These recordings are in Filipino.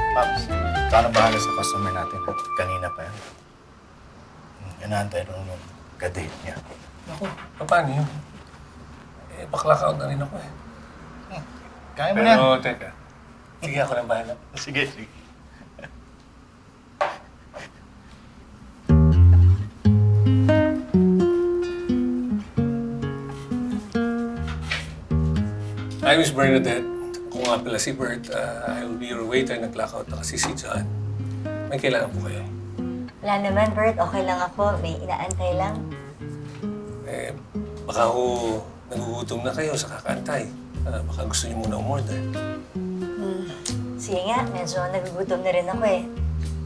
Pops, ikaw na bahala sa customer natin. Kanina pa yan. Inaantay lang yung ka-date niya. Ako, paano yun? Eh, baklak out na rin ako eh. Kaya mo na. Pero, teka. Sige, ako lang bahala. Sige, sige. Hi, Miss Bernadette. Kung nga pala si Bert, I will be your waiter. Nag-clock out na kasi si John. May kailangan po kayo. Wala naman, Bert. Okay lang ako. May inaantay lang. Eh, baka ho nagugutom na kayo sa kakantay. Baka gusto niyo muna umorder. Sige nga, medyo nagugutom na rin ako eh.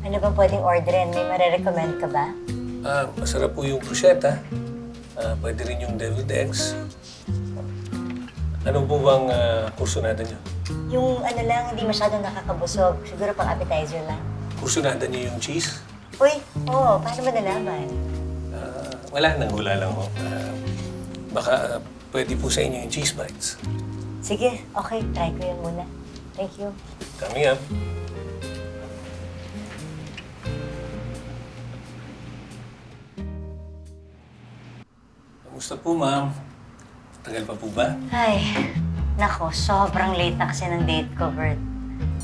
Ano bang pwedeng orderin? May marirecommend ka ba? Masarap po yung bruschetta. Pwede rin yung deviled eggs. Ano po bang kursunada niyo? Yung ano lang, hindi masyadong nakakabusog. Siguro pang appetizer lang. Kursunada niyo yung cheese? Uy, oo. Paano ba nalaman? Wala nang hula lang ho. Baka pwede po sa inyo yung cheese bites. Sige, okay. Try ko yun muna. Thank you. Coming up. Kamusta po, ma'am? Tagal pa po ba? Ay, nako. Sobrang late na kasi ng date ko, Bert.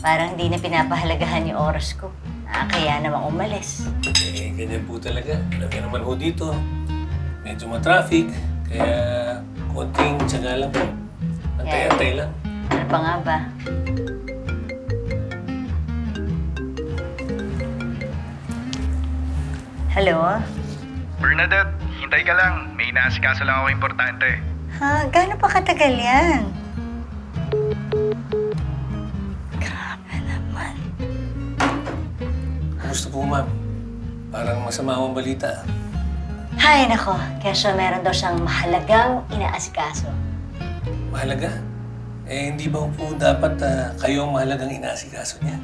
Parang hindi na pinapahalagahan yung oras ko. Kaya namang umalis. Eh, ganyan po talaga. Alam niyo naman ho dito. Medyo ma-traffic. Kaya konting tiyaga lang po. Antay-antay lang. Ano pa nga ba? Hello? Bernadette, hintay ka lang. May inaasikaso lang ako importante. Ha? Gaano pa katagal yan? Grabe naman. Kamusta po, ma'am? Parang masama ang balita. Hay, nako. Kesyo meron daw siyang mahalagang inaasikaso. Mahalaga? Eh, hindi ba po dapat kayo ang mahalagang inaasikaso niya?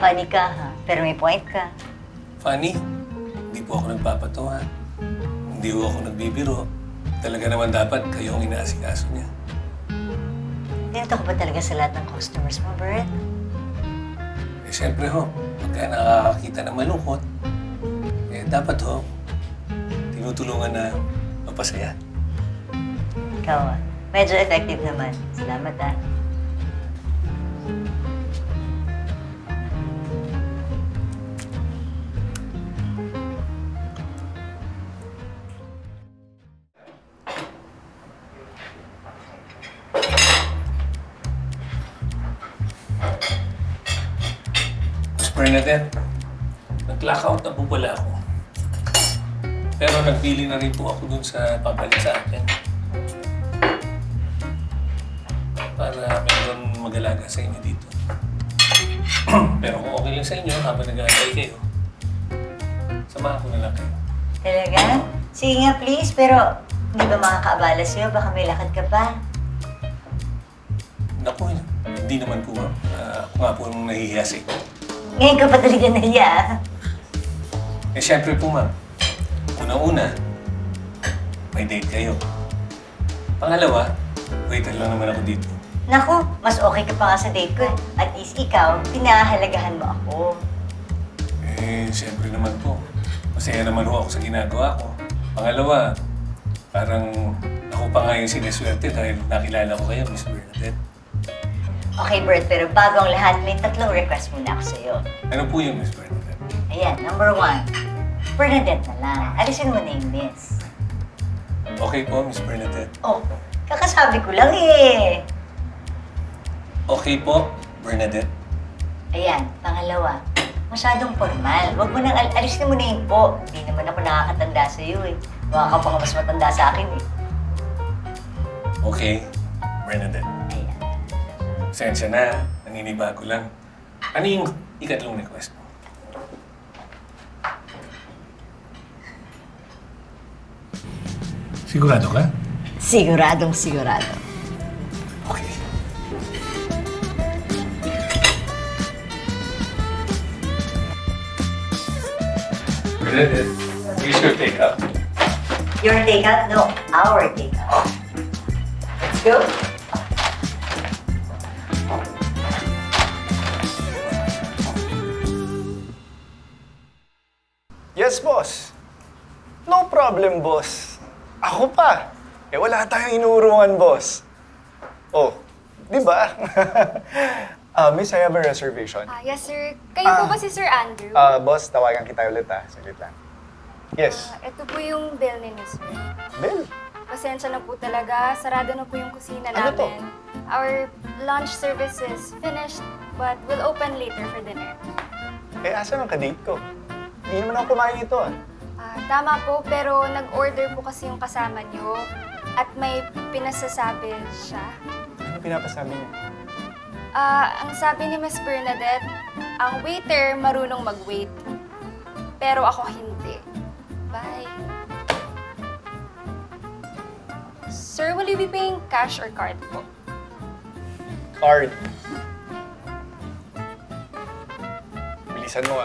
Funny ka, ha? Pero may point ka. Funny? Hindi po ako nagpapatawa. Hindi po ako nagbibiro. Talaga naman dapat kayo ang inaasikaso niya. Ganito ko ba talaga sa lahat ng customers mo, Bert? Eh, siyempre ho, pagka nakakakita ng malungkot, eh, dapat ho, tinutulungan na mapasaya. Ikaw, medyo effective naman. Salamat, ah. Miss Bernadette, nag-clock out na po pala ako. Pero nagpili na rin po ako dun sa papalit sa akin. Para meron mag-alaga sa inyo dito. Pero kung okay lang sa inyo, habang nag-aantay kayo, samahan ko na lang kayo. Talaga? Sige nga, please. Pero hindi ba makakaabala sa'yo? Baka may lakad ka pa. Naku, hindi naman po, ma'am. Ako nga po nung nahihiya sa inyo. Ngayon ka pa talaga nahiya, ah. Eh, syempre po, ma'am. Una-una, may date kayo. Pangalawa, waiter lang naman ako dito. Naku, mas okay ka pa nga sa date ko eh. At least ikaw, pinahahalagahan mo ako. Eh, siyempre naman po. Masaya naman ho ako sa ginagawa ko. Pangalawa, parang ako pa nga yung sineswerte dahil nakilala ko kayo, Miss Bernadette. Okay, Bert, pero bago ang lahat, may tatlong request muna ako sa'yo. Ano po yung Miss Bernadette? Ayan, number 1, Bernadette na lang. Alisin mo na yung miss. Okay po, Miss Bernadette. Oh, kakasabi ko lang eh. Okay po, Bernadette. Ayan, pangalawa, masyadong formal. Huwag mo nang alisin mo na yung po. Hindi naman ako nakakatanda sa'yo eh. Baka ka pa nga mas matanda sa akin eh. Okay, Bernadette. Ayan. Sensya na, naninibago lang. Ano yung ikatlong request mo? Sigurado ka? Siguradong sigurado. Okay. Bernadette, here's your take-up. Your takeout? No, our takeout. Let's go. Yes, boss. No problem, boss. Ako pa. Wala tayong inuurungan, boss. Oh, di ba? Miss, I have a reservation. Yes, sir. Kayo po ba si Sir Andrew? Boss, tawagan kita ulit, Saglit lang. Yes. Ito po yung bill ninyo, sir. Bill? Pasensya na po talaga. Sarado na po yung kusina Ano to? namin. Our lunch service is finished, but we'll open later for dinner. Asan ang kadate ko? Hindi naman ako kumain ito, Tama po, pero nag-order po kasi yung kasama nyo at may pinasasabi siya. Ano pinapasabi niya? Ang sabi ni Miss Bernadette, ang waiter marunong mag-wait. Pero ako hindi. Bye. Sir, will you be paying cash or card po? Card. Bilisan mo,